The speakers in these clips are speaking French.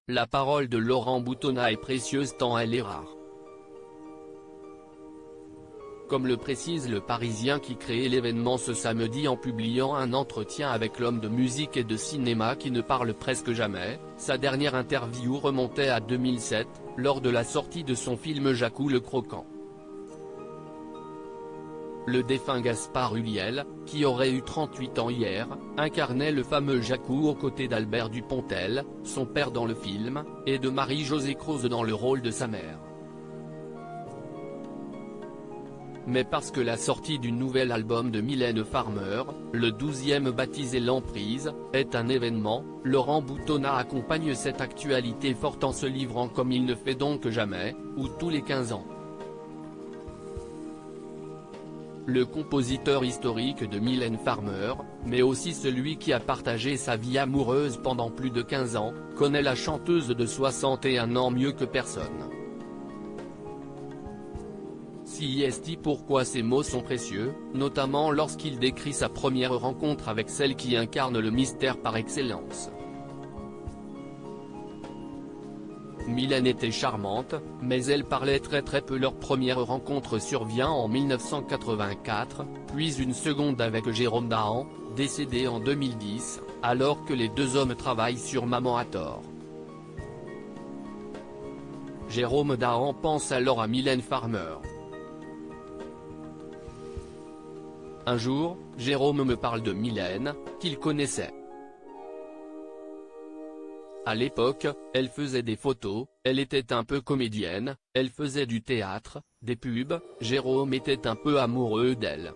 La parole de Laurent Boutonnat est précieuse tant elle est rare. Comme le précise Le Parisien qui crée l'événement ce samedi en publiant un entretien avec l'homme de musique et de cinéma qui ne parle presque jamais, sa dernière interview remontait à 2007, lors de la sortie de son film Jacou le Croquant. Le défunt Gaspard Ulliel, qui aurait eu 38 ans hier, incarnait le fameux Jacou aux côtés d'Albert Dupontel, son père dans le film, et de Marie-Josée Croze dans le rôle de sa mère. Mais parce que la sortie du nouvel album de Mylène Farmer, le 12e baptisé L'Emprise, est un événement, Laurent Boutonnat accompagne cette actualité forte en se livrant comme il ne fait donc jamais, ou tous les 15 ans. Le compositeur historique de Mylène Farmer, mais aussi celui qui a partagé sa vie amoureuse pendant plus de 15 ans, connaît la chanteuse de 61 ans mieux que personne. Si est pourquoi ces mots sont précieux, notamment lorsqu'il décrit sa première rencontre avec celle qui incarne le mystère par excellence. Mylène était charmante, mais elle parlait très peu. Leur première rencontre survient en 1984, puis une seconde avec Jérôme Dahan, décédé en 2010, alors que les deux hommes travaillent sur Maman a tort. Jérôme Dahan pense alors à Mylène Farmer. Un jour, Jérôme me parle de Mylène, qu'il connaissait. À l'époque, elle faisait des photos, elle était un peu comédienne, elle faisait du théâtre, des pubs, Jérôme était un peu amoureux d'elle.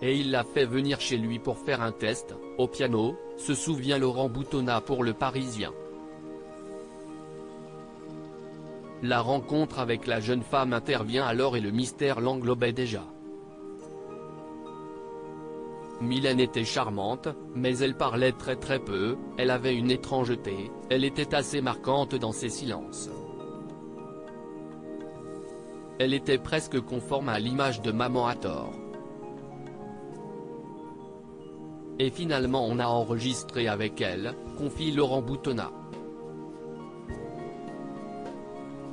Et il l'a fait venir chez lui pour faire un test, au piano, se souvient Laurent Boutonnat pour Le Parisien. La rencontre avec la jeune femme intervient alors et le mystère l'englobait déjà. Mylène était charmante, mais elle parlait très peu, elle avait une étrangeté, elle était assez marquante dans ses silences. Elle était presque conforme à l'image de Maman a tort. Et finalement on a enregistré avec elle, confie Laurent Boutonnat.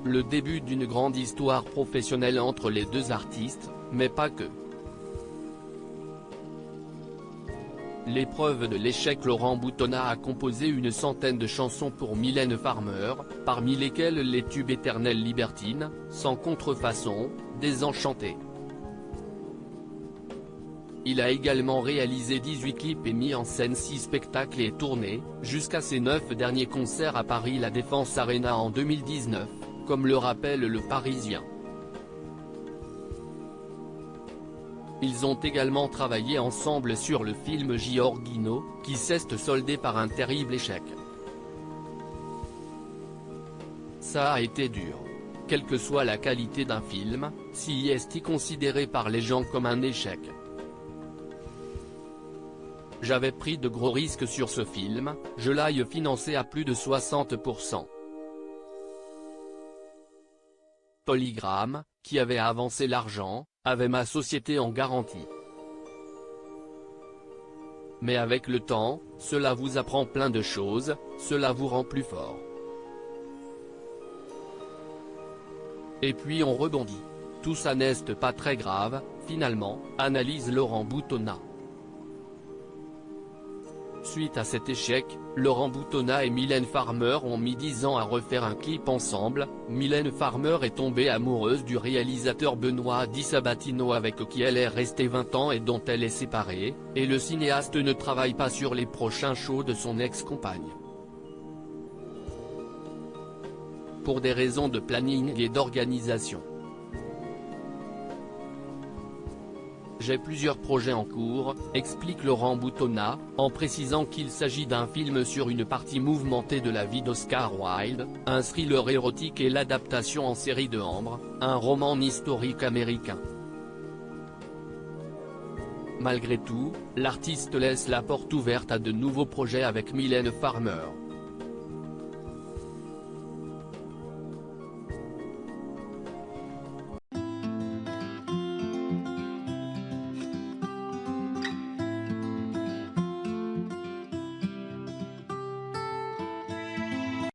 Le début d'une grande histoire professionnelle entre les deux artistes, mais pas que. L'épreuve de l'échec. Laurent Boutonnat a composé une centaine de chansons pour Mylène Farmer, parmi lesquelles les tubes éternels Libertine, Sans contrefaçon, Désenchanté. Il a également réalisé 18 clips et mis en scène 6 spectacles et tournées, jusqu'à ses 9 derniers concerts à Paris La Défense Arena en 2019, comme le rappelle Le Parisien. Ils ont également travaillé ensemble sur le film Giorgino, qui s'est soldé par un terrible échec. Ça a été dur. Quelle que soit la qualité d'un film, si est considéré par les gens comme un échec. J'avais pris de gros risques sur ce film, je l'ai financé à plus de 60%. Polygram, qui avait avancé l'argent, avait ma société en garantie. Mais avec le temps, cela vous apprend plein de choses, cela vous rend plus fort. Et puis on rebondit. Tout ça n'est pas très grave, finalement, analyse Laurent Boutonnat. Suite à cet échec, Laurent Boutonnat et Mylène Farmer ont mis 10 ans à refaire un clip ensemble. Mylène Farmer est tombée amoureuse du réalisateur Benoît Di Sabatino avec qui elle est restée 20 ans et dont elle est séparée, et le cinéaste ne travaille pas sur les prochains shows de son ex-compagne. Pour des raisons de planning et d'organisation. J'ai plusieurs projets en cours, explique Laurent Boutonnat, en précisant qu'il s'agit d'un film sur une partie mouvementée de la vie d'Oscar Wilde, un thriller érotique et l'adaptation en série de Ambre, un roman historique américain. Malgré tout, l'artiste laisse la porte ouverte à de nouveaux projets avec Mylène Farmer.